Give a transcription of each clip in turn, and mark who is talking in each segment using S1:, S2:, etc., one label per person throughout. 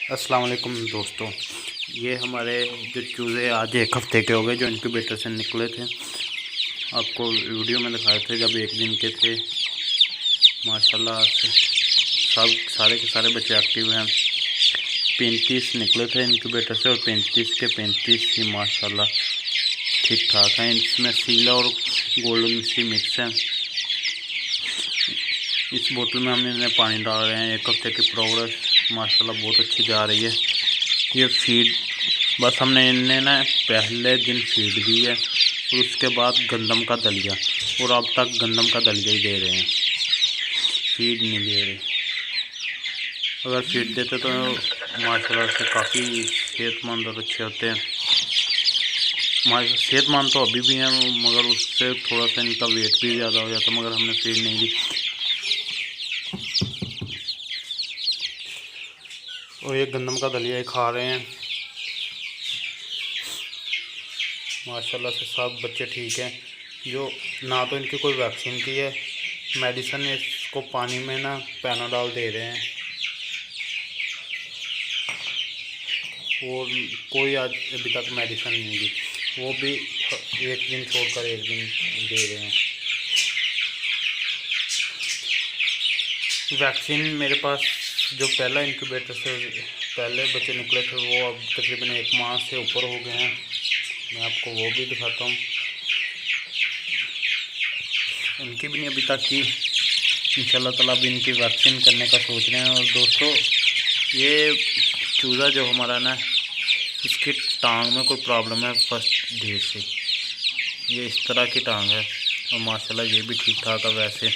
S1: अस्सलाम वालेकुम दोस्तों। ये हमारे जो चूज़े आज एक हफ़्ते के हो गए जो इनक्यूबेटर से निकले थे। आपको वीडियो में दिखाए थे जब एक दिन के थे। माशाल्लाह से सब सारे के सारे बच्चे एक्टिव हैं। 35 निकले थे इनक्यूबेटर से और 35 के 35 ही माशाल्लाह ठीक ठाक हैं। इसमें सीला और गोल्डन मिश्री मिक्स है। इस बोतल में हम इन्हें पानी डाल रहे हैं। एक हफ्ते की प्रोग्रेस माशाल्लाह बहुत अच्छी जा रही है। ये फीड बस हमने इन्हें ना पहले दिन फीड दी है और उसके बाद गंदम का दलिया, और अब तक गंदम का दलिया ही दे रहे हैं, फीड नहीं दे रहे। अगर फीड देते तो माशाल्लाह से काफ़ी सेहतमंद और अच्छे होते हैं। सेहतमंद तो अभी भी हैं, मगर उससे थोड़ा सा इनका वेट भी ज़्यादा हो जाता, मगर हमने फीड नहीं दी। और ये गंदम का दलिया ही खा रहे हैं। माशाल्लाह से सब बच्चे ठीक हैं। जो ना तो इनकी कोई वैक्सीन की है, मेडिसिन इसको पानी में ना पैनाडॉल दे रहे हैं, और कोई आज अभी तक मेडिसिन नहीं दी, वो भी एक दिन छोड़कर एक दिन दे रहे हैं। वैक्सीन मेरे पास जो पहला इनक्यूबेटर से पहले बच्चे निकले थे वो अब तकरीबन 1 माह से ऊपर हो गए हैं। मैं आपको वो भी दिखाता हूँ। उनकी भी नहीं अभी तक की, इंशाल्लाह ताला भी इनकी वैक्सीन करने का सोच रहे हैं। और दोस्तों, ये चूज़ा जो हमारा ना, इसकी टांग में कोई प्रॉब्लम है फर्स्ट डे से। ये इस तरह की टांग है और माशाल्लाह ये भी ठीक ठाक है। वैसे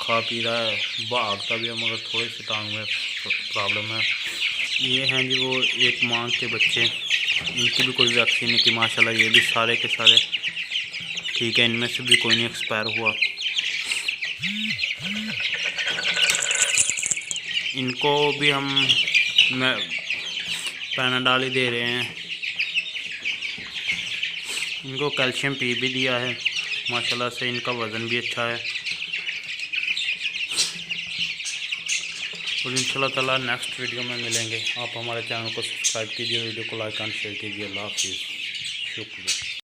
S1: खा पी रहा है, भागता भी है, मगर थोड़ी सी टांग में प्रॉब्लम है। ये हैं जी वो 1 माह के बच्चे, इनकी भी कोई वैक्सीन नहीं की। माशाल्लाह ये भी सारे के सारे ठीक है, इनमें से भी कोई नहीं एक्सपायर हुआ। इनको भी हम पैनाडॉल ही दे रहे हैं। इनको कैल्शियम पी भी दिया है। माशाल्लाह से इनका वज़न भी अच्छा है। और इंशाल्लाह ताला नेक्स्ट वीडियो में मिलेंगे। आप हमारे चैनल को सब्सक्राइब कीजिए, वीडियो को लाइक एंड शेयर कीजिए। अल्लाह हाफिज़, शुक्रिया।